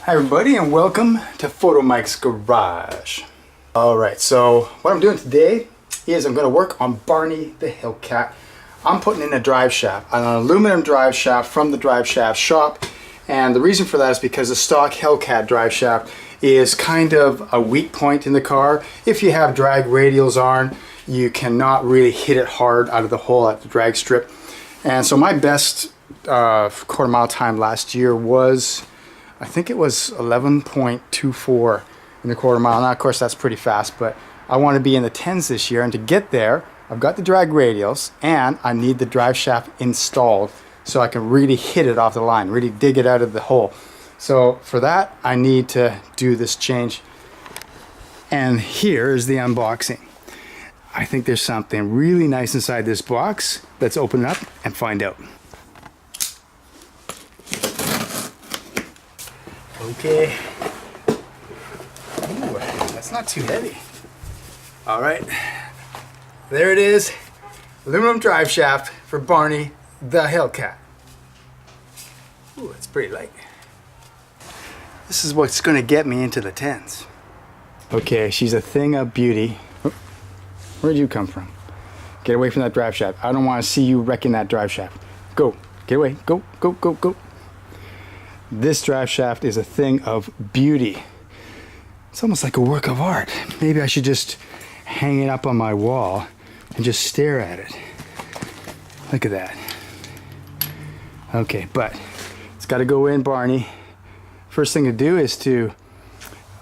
Hi everybody and welcome to Photomikes Garage. Alright, so what I'm doing today is I'm going to work on Barney the Hellcat. I'm putting in a drive shaft, an aluminum drive shaft from the drive shaft shop, and the reason for that is because the stock Hellcat drive shaft is kind of a weak point in the car. If you have drag radials on, you cannot really hit it hard out of the hole at the drag strip. And so my best quarter mile time last year was, I think it was 11.24 in the quarter mile. Now, of course, that's pretty fast, but I want to be in the 10s this year. And to get there, I've got the drag radials and I need the drive shaft installed so I can really hit it off the line, really dig it out of the hole. So for that, I need to do this change. And here is the unboxing. I think there's something really nice inside this box. Let's open it up and find out. Okay. Ooh, that's not too heavy. All right, there it is. Aluminum drive shaft for Barney the Hellcat. Ooh, it's pretty light. This is what's gonna get me into the 10s. Okay, she's a thing of beauty. Oh, where'd you come from? Get away from that drive shaft. I don't want to see you wrecking that drive shaft. Go, get away, go, go, go, go. This drive shaft is a thing of beauty. It's almost like a work of art. Maybe I should just hang it up on my wall and just stare at it. Look at that. Okay, but it's got to go in, Barney. First thing to do is to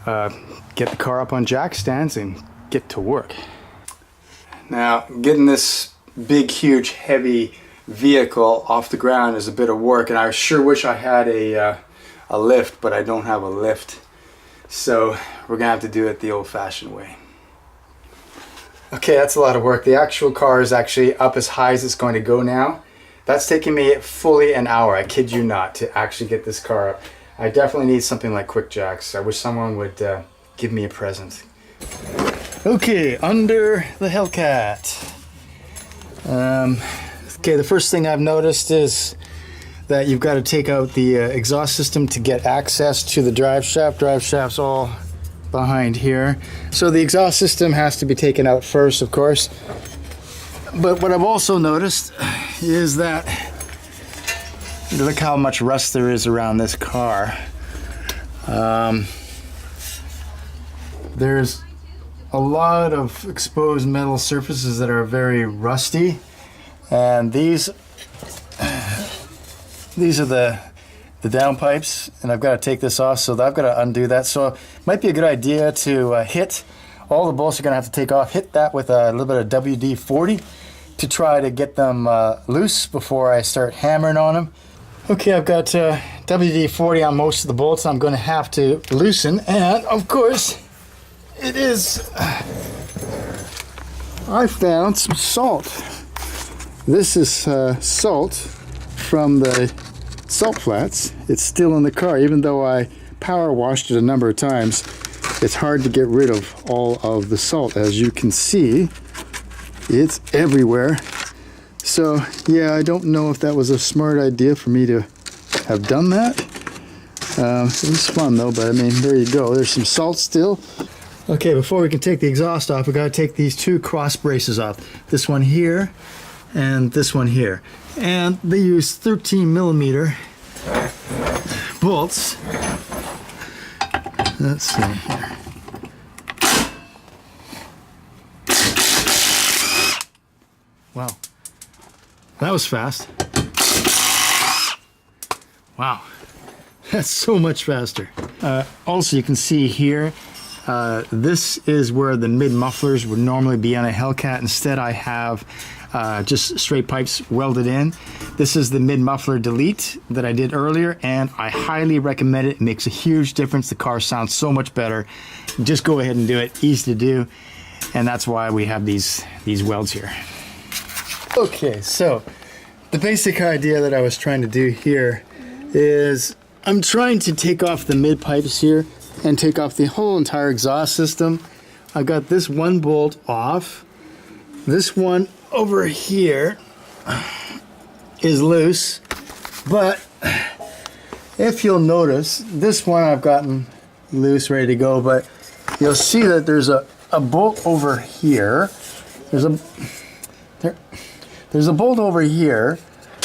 get the car up on jack stands and get to work. Now, getting this big, huge, heavy vehicle off the ground is a bit of work, and I sure wish I had a lift, but I don't have a lift, so we're gonna have to do it the old-fashioned way. Okay, that's a lot of work. The actual car is actually up as high as it's going to go now. That's taking me fully an hour, I kid you not, to actually get this car up. I definitely need something like quick jacks. I wish someone would give me a present. Okay, under the Hellcat. Okay, the first thing I've noticed is that you've got to take out the exhaust system to get access to the drive shaft. Drive shaft's all behind here. So the exhaust system has to be taken out first, of course. But what I've also noticed is that, look how much rust there is around this car. There's a lot of exposed metal surfaces that are very rusty. And these are the downpipes, and I've got to take this off, so I've got to undo that. So it might be a good idea to hit all the bolts. You're going to have to take off, hit that with a little bit of WD-40 to try to get them loose before I start hammering on them. Okay, I've got WD-40 on most of the bolts. I'm going to have to loosen, and of course it is, I found some salt. This is salt from the salt flats. It's still in the car. Even though I power washed it a number of times, it's hard to get rid of all of the salt. As you can see, it's everywhere. So yeah, I don't know if that was a smart idea for me to have done that. It was fun though, but I mean, there you go. There's some salt still. Okay, before we can take the exhaust off, we got to take these two cross braces off. This one here and this one here, and they use 13mm bolts. Let's see here. Wow, that was fast. Wow, that's so much faster. Also, you can see here, this is where the mid mufflers would normally be on a Hellcat. Instead, I have just straight pipes welded in. This is the mid muffler delete that I did earlier, and I highly recommend it. It makes a huge difference. The car sounds so much better. Just go ahead and do it. Easy to do, and that's why we have these welds here. Okay, so the basic idea that I was trying to do here is I'm trying to take off the mid pipes here and take off the whole entire exhaust system. I've got this one bolt off. This one over here is loose, but if you'll notice, this one I've gotten loose, ready to go, but you'll see that there's a bolt over here. There's a bolt over here,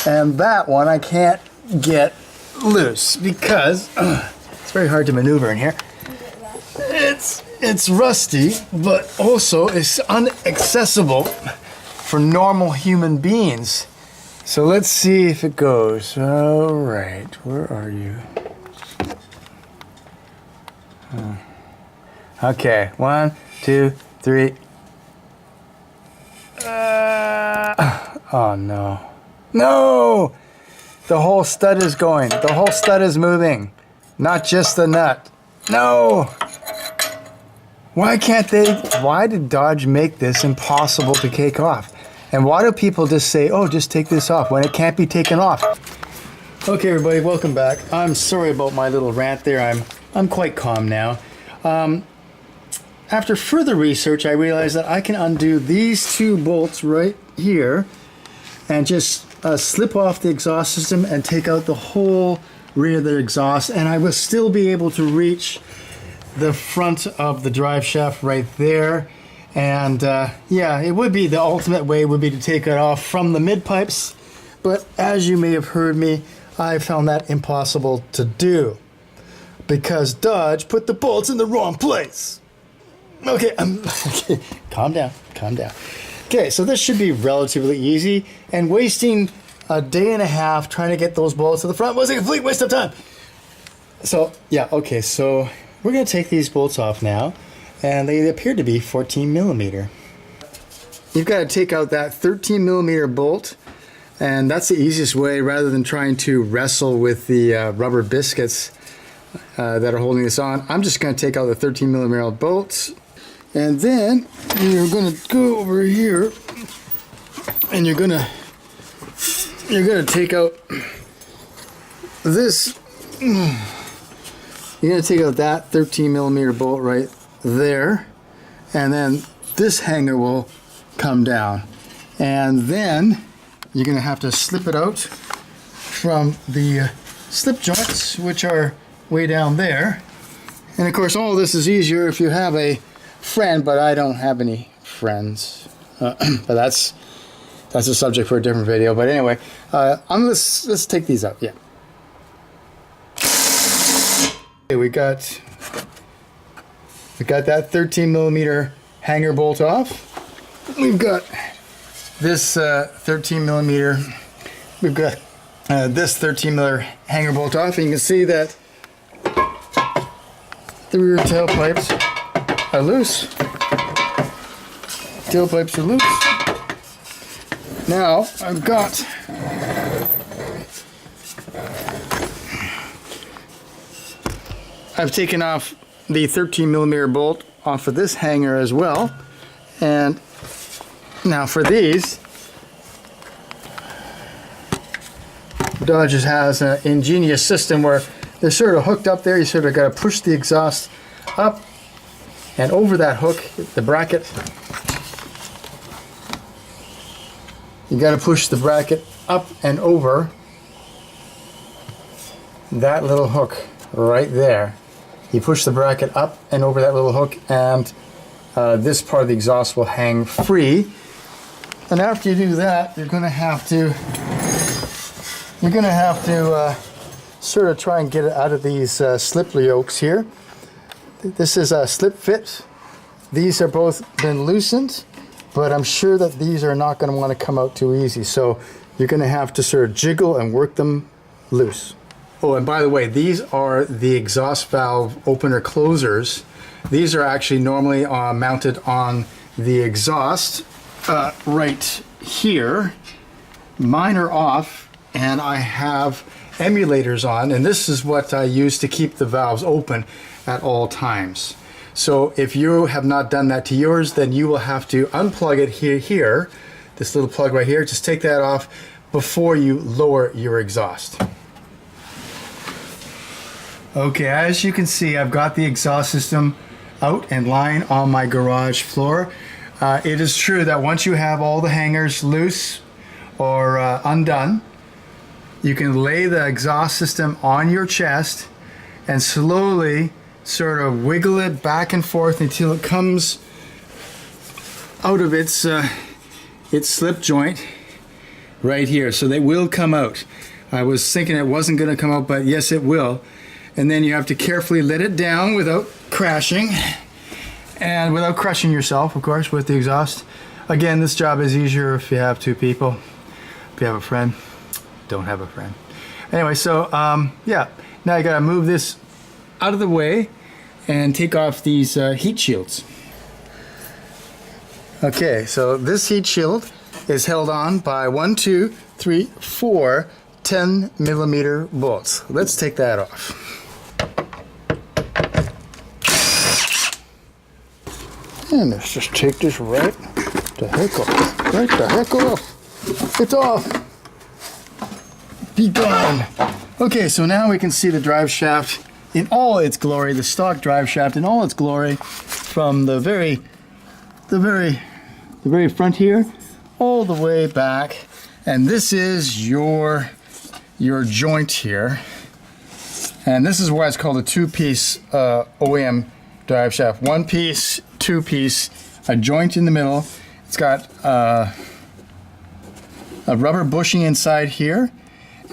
and that one I can't get loose because it's very hard to maneuver in here. It's rusty, but also it's inaccessible for normal human beings. So let's see if it goes. All right, where are you? Okay, 1, 2, 3. Oh no. No! The whole stud is going. The whole stud is moving. Not just the nut. No! Why can't they? Why did Dodge make this impossible to take off? And why do people just say, oh, just take this off when it can't be taken off? Okay, everybody, welcome back. I'm sorry about my little rant there. I'm quite calm now. After further research, I realized that I can undo these two bolts right here and just slip off the exhaust system and take out the whole rear of the exhaust, and I will still be able to reach the front of the drive shaft right there. And yeah, it would be the ultimate way would be to take it off from the mid pipes, but as you may have heard me, I found that impossible to do because Dodge put the bolts in the wrong place. Okay, okay, calm down. Okay, so this should be relatively easy, and wasting a day and a half trying to get those bolts to the front was a complete waste of time. So yeah, okay, so we're gonna take these bolts off now, and they appear to be 14 millimeter. You've got to take out that 13 millimeter bolt, and that's the easiest way rather than trying to wrestle with the rubber biscuits that are holding this on. I'm just going to take out the 13 millimeter bolts, and then you're going to go over here and you're going to take out this. You're going to take out that 13 millimeter bolt right there, and then this hanger will come down, and then you're going to have to slip it out from the slip joints, which are way down there. And of course, all of this is easier if you have a friend, but I don't have any friends. But that's a subject for a different video. But anyway, let's take these out. Yeah. Okay, we got that 13 millimeter hanger bolt off. We've got this 13 millimeter. We've got this 13 millimeter hanger bolt off, and you can see that the rear tailpipes are loose. Tailpipes are loose. Now I've taken off the 13 millimeter bolt off of this hanger as well, and now for these, Dodge has an ingenious system where they're sort of hooked up there. You sort of got to push the exhaust up and over that hook, the bracket. You got to push the bracket up and over that little hook right there. You push the bracket up and over that little hook, and this part of the exhaust will hang free. And after you do that, you're going to have to sort of try and get it out of these slip yokes here. This is a slip fit. These are both been loosened, but I'm sure that these are not going to want to come out too easy. So you're going to have to sort of jiggle and work them loose. Oh, and by the way, these are the exhaust valve opener closers. These are actually normally mounted on the exhaust right here. Mine are off, and I have emulators on, and this is what I use to keep the valves open at all times. So if you have not done that to yours, then you will have to unplug it here, this little plug right here. Just take that off before you lower your exhaust. Okay, as you can see, I've got the exhaust system out and lying on my garage floor. It is true that once you have all the hangers loose or undone, you can lay the exhaust system on your chest and slowly sort of wiggle it back and forth until it comes out of its slip joint right here. So they will come out. I was thinking it wasn't going to come out, but yes, it will. And then you have to carefully let it down without crashing and without crushing yourself, of course, with the exhaust. Again, this job is easier if you have two people. If you have a friend, don't have a friend. Anyway, so yeah, now you gotta move this out of the way and take off these heat shields. Okay, so this heat shield is held on by 1, 2, 3, 4 10mm bolts. Let's take that off. And let's just take this right the heck off. Right the heck off. It's off. Be gone. Okay, so now we can see the drive shaft in all its glory, the stock drive shaft in all its glory, from the very front here all the way back. And this is your joint here. And this is why it's called a two-piece OEM drive shaft. One piece, two-piece, a joint in the middle. It's got a rubber bushing inside here.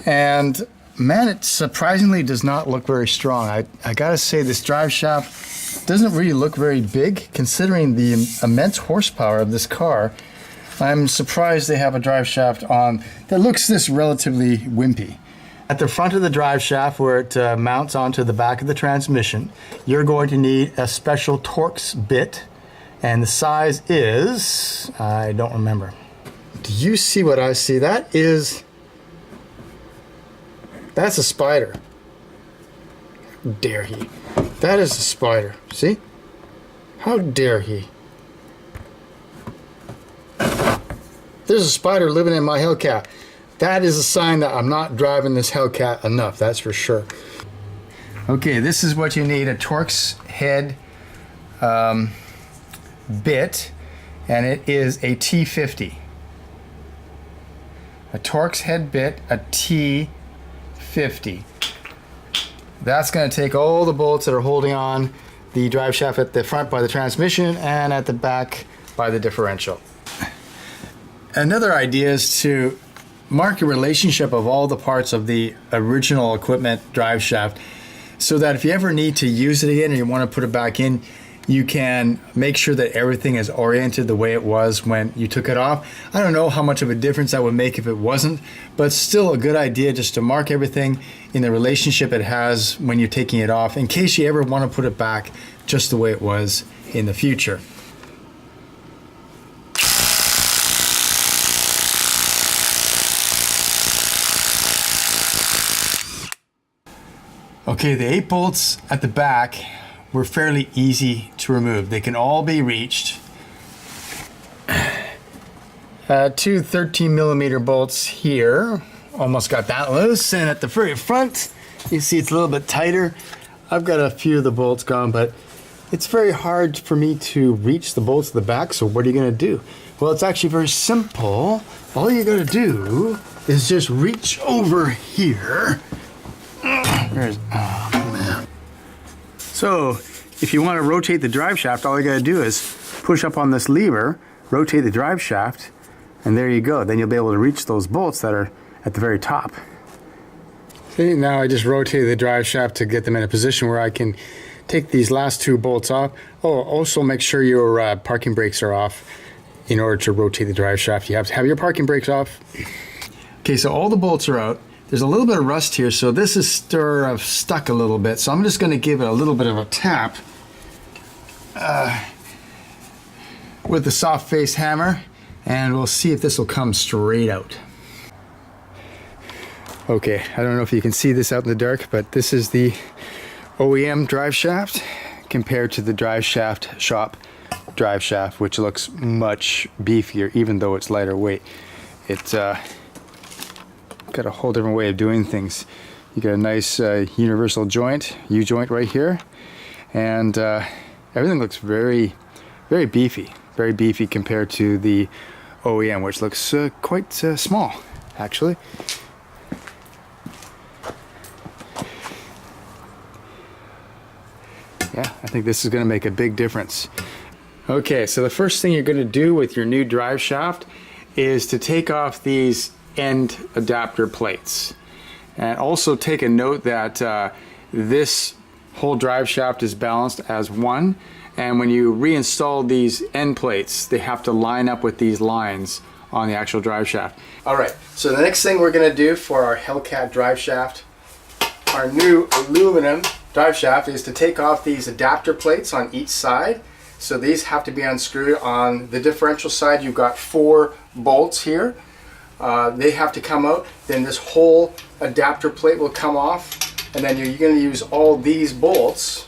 And man, it surprisingly does not look very strong. I gotta say, this drive shaft doesn't really look very big considering the immense horsepower of this car. I'm surprised they have a drive shaft on that looks this relatively wimpy. At the front of the drive shaft, where it mounts onto the back of the transmission, you're going to need a special Torx bit, and the size is, I don't remember. Do you see what I see? That's a spider. How dare he? That is a spider. See? How dare he? There's a spider living in my Hellcat. That is a sign that I'm not driving this Hellcat enough, that's for sure. Okay, this is what you need, a Torx head bit, and it is a T50. A Torx head bit, a T50. That's going to take all the bolts that are holding on the drive shaft at the front by the transmission and at the back by the differential. Another idea is to mark a relationship of all the parts of the original equipment drive shaft, so that if you ever need to use it again and you want to put it back in, you can make sure that everything is oriented the way it was when you took it off. I don't know how much of a difference that would make if it wasn't, but still a good idea just to mark everything in the relationship it has when you're taking it off, in case you ever want to put it back just the way it was in the future. Okay, the 8 bolts at the back were fairly easy to remove. They can all be reached. 2 13mm bolts here. Almost got that loose. And at the very front, you see it's a little bit tighter. I've got a few of the bolts gone, but it's very hard for me to reach the bolts at the back, so what are you gonna do? Well, it's actually very simple. All you gotta do is just reach over here. Oh man. So if you want to rotate the drive shaft, all you got to do is push up on this lever, rotate the drive shaft, and there you go. Then you'll be able to reach those bolts that are at the very top. See, now I just rotated the drive shaft to get them in a position where I can take these last 2 bolts off. Oh, also make sure your parking brakes are off in order to rotate the drive shaft. You have to have your parking brakes off. Okay, so all the bolts are out. There's a little bit of rust here, so this is sort of stuck a little bit. So I'm just going to give it a little bit of a tap with the soft face hammer, and we'll see if this will come straight out. Okay, I don't know if you can see this out in the dark, but this is the OEM drive shaft compared to the drive shaft shop drive shaft, which looks much beefier, even though it's lighter weight. It's got a whole different way of doing things. You got a nice universal joint, U-joint right here, and everything looks very beefy compared to the OEM, which looks quite small, actually. Yeah, I think this is going to make a big difference. Okay, so the first thing you're going to do with your new drive shaft is to take off these end adapter plates. And also take a note that this whole drive shaft is balanced as one, and when you reinstall these end plates, they have to line up with these lines on the actual drive shaft. Alright, so the next thing we're going to do for our Hellcat drive shaft, our new aluminum drive shaft, is to take off these adapter plates on each side. So these have to be unscrewed. On the differential side, you've got 4 bolts here. They have to come out. Then this whole adapter plate will come off, and then you're going to use all these bolts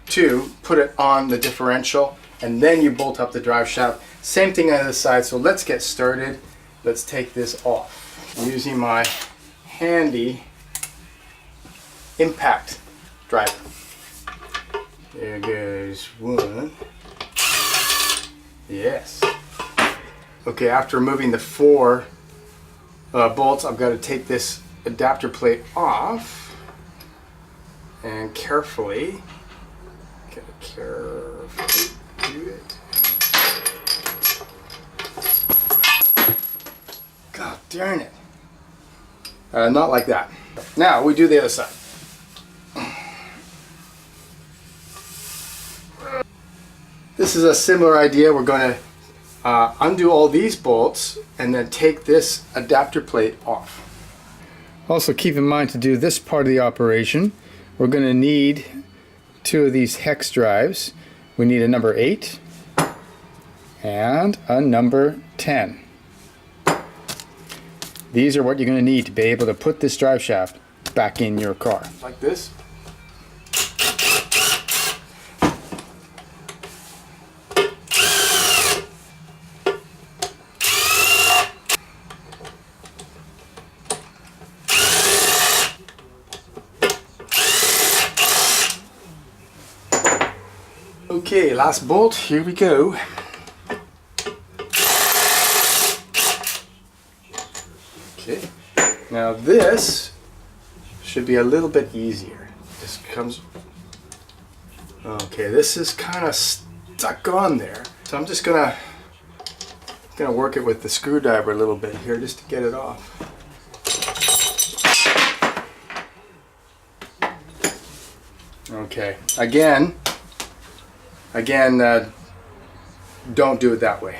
to put it on the differential, and then you bolt up the drive shaft. Same thing on this side. So let's get started. Let's take this off using my handy impact driver. There goes one. Yes. Okay, after removing the 4 bolts, I've got to take this adapter plate off and carefully do it. God darn it. Not like that. Now we do the other side. This is a similar idea. We're going to undo all these bolts and then take this adapter plate off. Also keep in mind, to do this part of the operation, we're going to need 2 of these hex drives. We need a number 8 and a number 10. These are what you're going to need to be able to put this drive shaft back in your car. Like this. Okay, last bolt, here we go. Okay, now this should be a little bit easier. This comes, okay, this is kind of stuck on there. So I'm just gonna work it with the screwdriver a little bit here just to get it off. Okay, again, don't do it that way.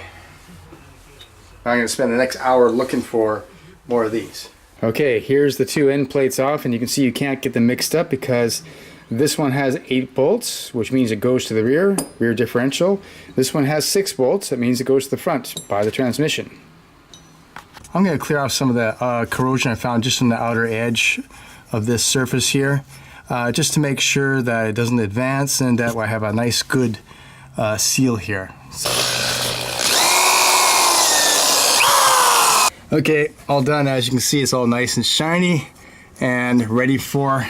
I'm going to spend the next hour looking for more of these. Okay, here's the 2 end plates off, and you can see you can't get them mixed up because this one has 8 bolts, which means it goes to the rear differential. This one has 6 bolts, that means it goes to the front by the transmission. I'm going to clear off some of the corrosion I found just on the outer edge of this surface here. Just to make sure that it doesn't advance and that I have a nice good seal here. Okay, all done. As you can see, it's all nice and shiny and ready for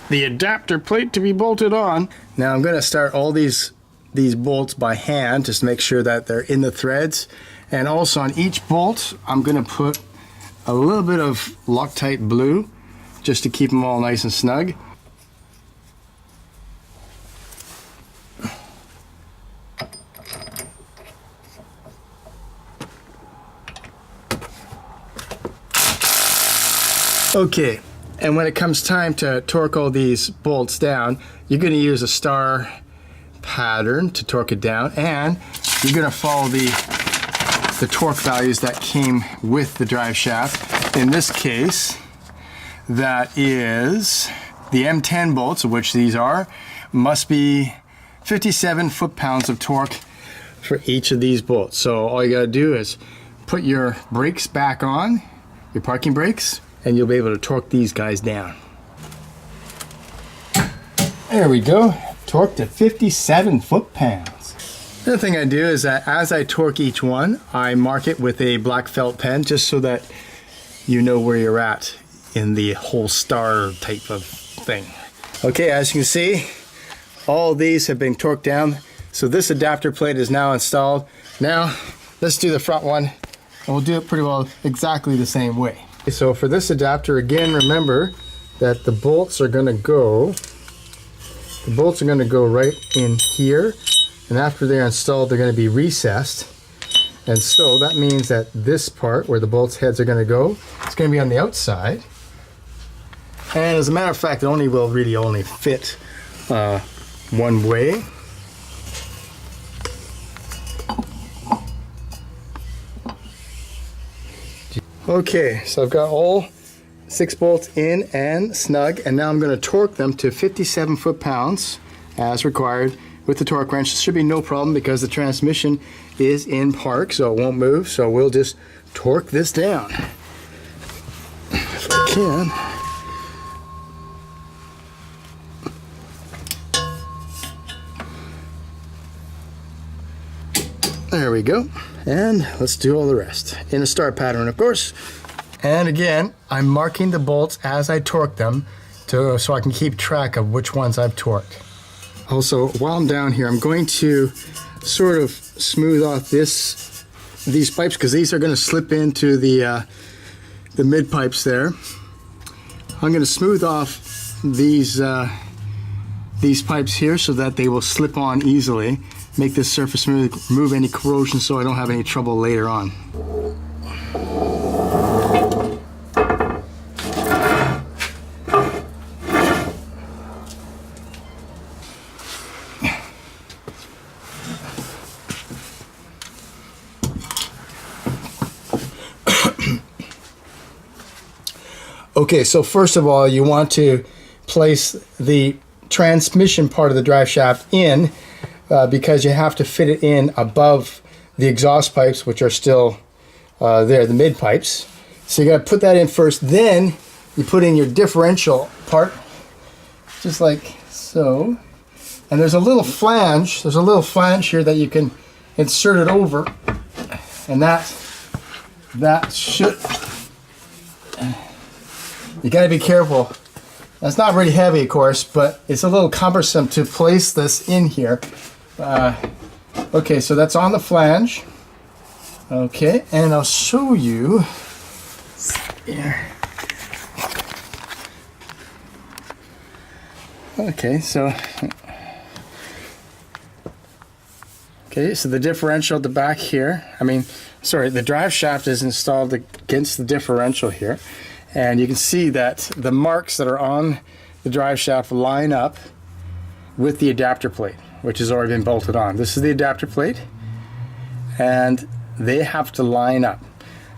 the adapter plate to be bolted on. Now I'm going to start all these bolts by hand just to make sure that they're in the threads. And also on each bolt, I'm going to put a little bit of Loctite blue just to keep them all nice and snug. Okay, and when it comes time to torque all these bolts down, you're going to use a star pattern to torque it down, and you're going to follow the torque values that came with the drive shaft. In this case, that is the M10 bolts, of which these are, must be 57 foot-pounds of torque for each of these bolts. So all you got to do is put your brakes back on, your parking brakes, and you'll be able to torque these guys down. There we go, torque to 57 foot-pounds. The other thing I do is that as I torque each one, I mark it with a black felt pen just so that you know where you're at in the whole star type of thing. Okay, as you can see, all these have been torqued down. So this adapter plate is now installed. Now, let's do the front one, and we'll do it pretty well exactly the same way. So for this adapter, again, remember that the bolts are going to go The bolts are going to go right in here, and after they're installed, they're going to be recessed. And so that means that this part where the bolts heads are going to go, it's going to be on the outside. And as a matter of fact, it will really only fit one way. Okay, so I've got all 6 bolts in and snug, and now I'm going to torque them to 57 foot-pounds as required with the torque wrench. There should be no problem because the transmission is in park, so it won't move. So we'll just torque this down if I can. There we go. And let's do all the rest in a star pattern, of course. And again, I'm marking the bolts as I torque them so I can keep track of which ones I've torqued. Also, while I'm down here, I'm going to sort of smooth off these pipes because these are going to slip into the mid pipes there. I'm going to smooth off these pipes here so that they will slip on easily. Make this surface smooth, remove any corrosion so I don't have any trouble later on. Okay, so first of all, you want to place the transmission part of the drive shaft in because you have to fit it in above the exhaust pipes, which are still there, the mid pipes. So you got to put that in first, then you put in your differential part, just like so. And there's a little flange here that you can insert it over, and that should, you got to be careful. That's not really heavy, of course, but it's a little cumbersome to place this in here. Okay, so that's on the flange. Okay, and I'll show you here. Okay, so the differential at the back here, the drive shaft is installed against the differential here, and you can see that the marks that are on the drive shaft line up with the adapter plate, which has already been bolted on. This is the adapter plate, and they have to line up.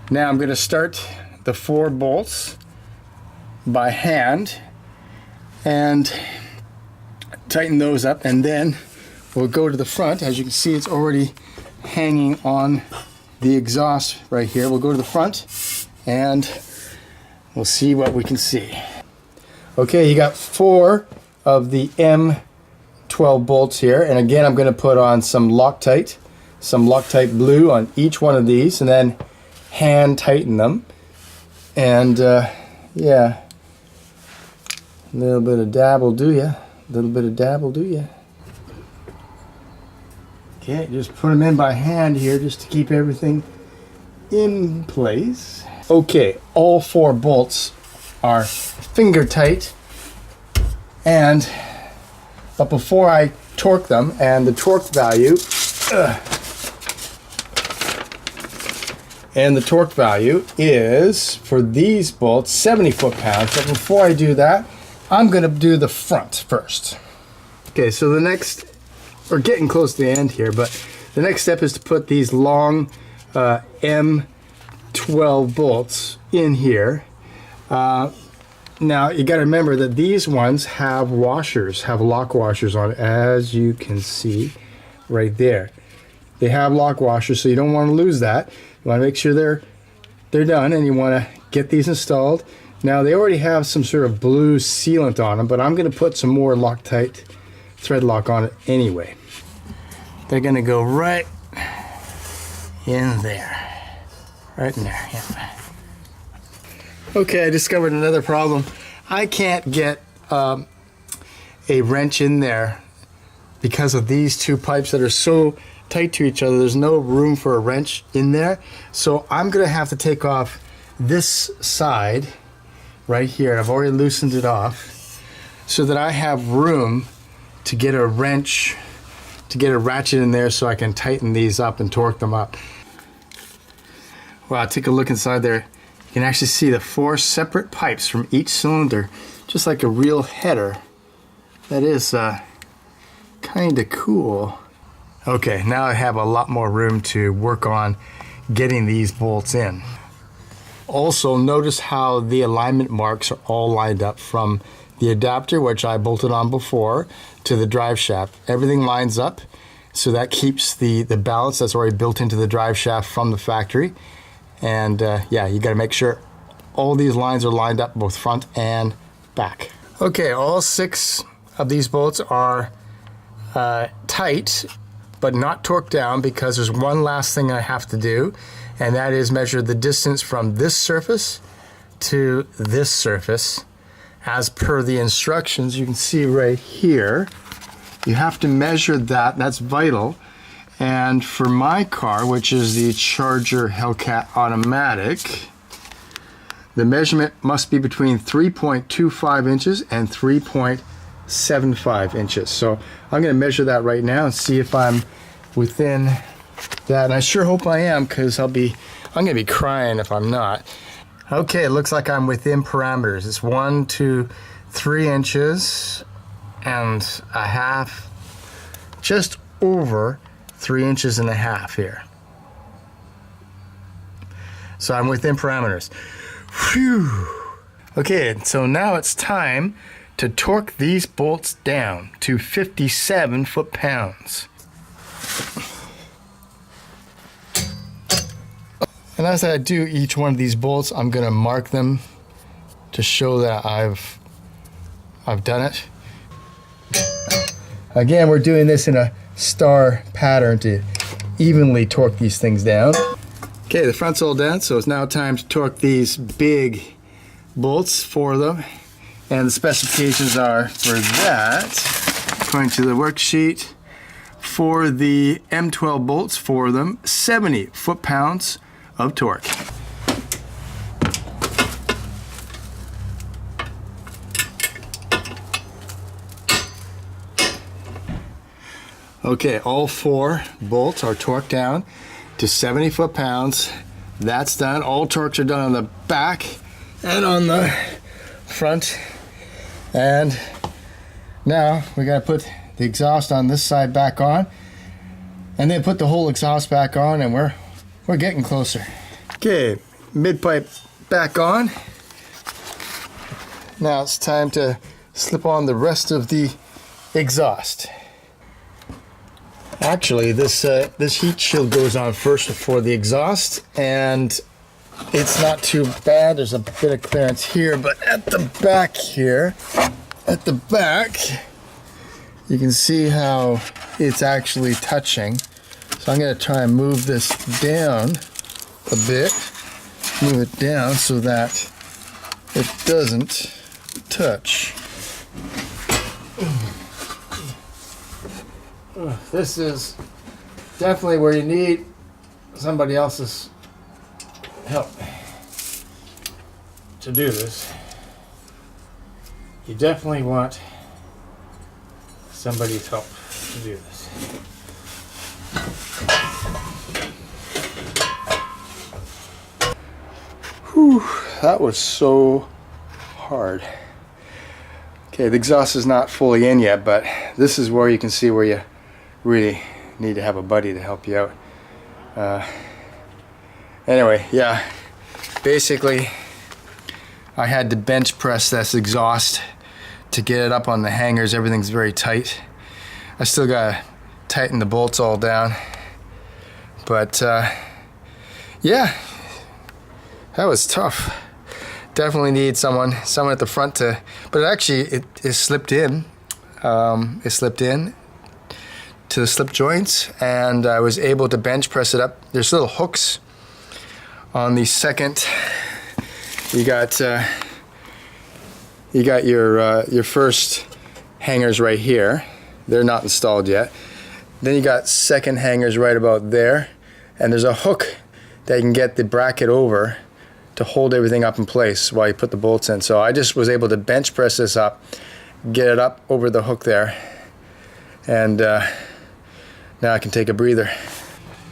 Now I'm going to start the 4 bolts by hand and tighten those up, and then we'll go to the front. As you can see, it's already hanging on the exhaust right here. We'll go to the front and we'll see what we can see. Okay, you got 4 of the M12 bolts here, and again I'm going to put on some Loctite blue on each one of these, and then hand tighten them. And yeah, a little bit of dab will do ya. Okay, just put them in by hand here just to keep everything in place. Okay, all 4 bolts are finger tight, but before I torque them, and the torque value is for these bolts 70 foot-pounds. But before I do that, I'm going to do the front first. Okay, so the next, we're getting close to the end here, but the next step is to put these long M12 bolts in here. Now you got to remember that these ones have lock washers on it, as you can see right there. They have lock washers, so you don't want to lose that. You want to make sure they're done, and you want to get these installed. Now they already have some sort of blue sealant on them, but I'm going to put some more Loctite thread lock on it anyway. They're going to go right in there. Right in there. Yeah. Okay, I discovered another problem. I can't get a wrench in there because of these 2 pipes that are so tight to each other. There's no room for a wrench in there. So I'm going to have to take off this side right here. I've already loosened it off so that I have room to get a wrench, to get a ratchet in there so I can tighten these up and torque them up. Wow, take a look inside there. You can actually see the 4 separate pipes from each cylinder, just like a real header. That is kind of cool. Okay, now I have a lot more room to work on getting these bolts in. Also, notice how the alignment marks are all lined up from the adapter, which I bolted on before, to the drive shaft. Everything lines up, so that keeps the balance that's already built into the drive shaft from the factory. And yeah, you got to make sure all these lines are lined up, both front and back. Okay, all 6 of these bolts are tight, but not torqued down, because there's one last thing I have to do, and that is measure the distance from this surface to this surface. As per the instructions, you can see right here, you have to measure that. That's vital. And for my car, which is the Charger Hellcat automatic, the measurement must be between 3.25 inches and 3.75 inches. So I'm going to measure that right now and see if I'm within that. And I sure hope I am, because I'm going to be crying if I'm not. Okay, it looks like I'm within parameters. It's 1 to 3 inches and a half, just over 3 inches and a half here. So I'm within parameters. Phew. Okay, so now it's time to torque these bolts down to 57 foot-pounds. And as I do each one of these bolts, I'm going to mark them to show that I've done it. Again, we're doing this in a star pattern to evenly torque these things down. Okay, the front's all done, so it's now time to torque these big bolts for them. And the specifications are for that, according to the worksheet, for the M12 bolts for them, 70 foot-pounds of torque. Okay, all 4 bolts are torqued down to 70 foot-pounds. That's done. All torques are done on the back and on the front. And now we got to put the exhaust on this side back on, and then put the whole exhaust back on, and we're getting closer. Okay, mid pipe back on. Now it's time to slip on the rest of the exhaust. Actually, this heat shield goes on first before the exhaust, and it's not too bad. There's a bit of clearance here, but at the back here, at the back, you can see how it's actually touching. So I'm going to try and move this down a bit, move it down so that it doesn't touch. This is definitely where you need somebody else's help to do this. You definitely want somebody's help to do this. Whew, that was so hard. Okay, the exhaust is not fully in yet, but this is where you can see where you really need to have a buddy to help you out. Anyway, yeah, basically I had to bench press this exhaust to get it up on the hangers. Everything's very tight. I still gotta tighten the bolts all down, but yeah, that was tough. Definitely need someone at the front to, but actually it slipped in. It slipped in to the slip joints, and I was able to bench press it up. There's little hooks on the second. You got your first hangers right here. They're not installed yet. Then you got second hangers right about there, and there's a hook that you can get the bracket over to hold everything up in place while you put the bolts in. So I just was able to bench press this up, get it up over the hook there, and now I can take a breather.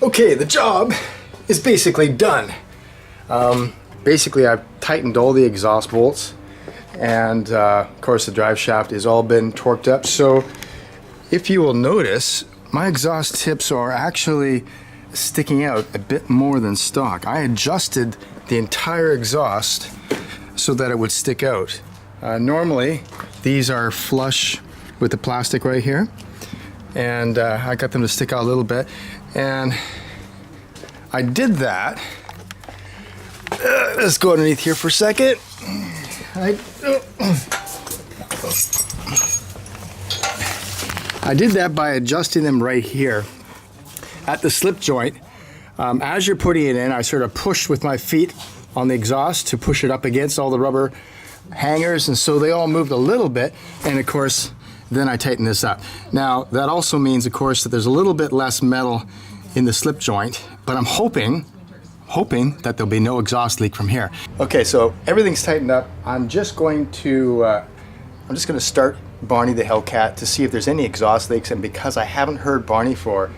Okay, the job is basically done. Basically, I've tightened all the exhaust bolts, and of course the drive shaft has all been torqued up. So if you will notice, my exhaust tips are actually sticking out a bit more than stock. I adjusted the entire exhaust so that it would stick out. Normally these are flush with the plastic right here, and I got them to stick out a little bit, and I did that. Let's go underneath here for a second. I did that by adjusting them right here at the slip joint. As you're putting it in, I sort of push with my feet on the exhaust to push it up against all the rubber hangers, and so they all moved a little bit, and of course then I tighten this up. Now that also means, of course, that there's a little bit less metal in the slip joint, but I'm hoping that there'll be no exhaust leak from here. Okay, so everything's tightened up. I'm just going to start Barney the Hellcat to see if there's any exhaust leaks, and because I haven't heard Barney for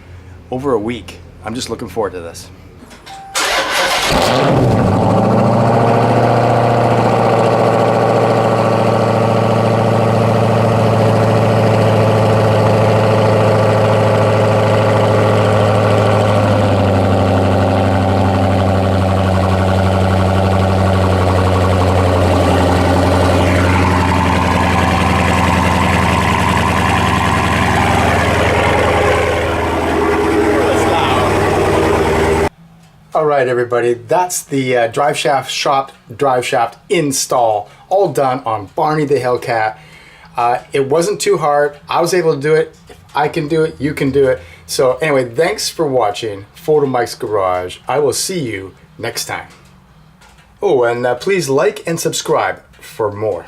over a week, I'm just looking forward to this. All right, everybody, that's the drive shaft install, all done on Barney the Hellcat. It wasn't too hard. I was able to do it. If I can do it, you can do it. So anyway, thanks for watching Photomikes Garage. I will see you next time. Oh, and please like and subscribe for more.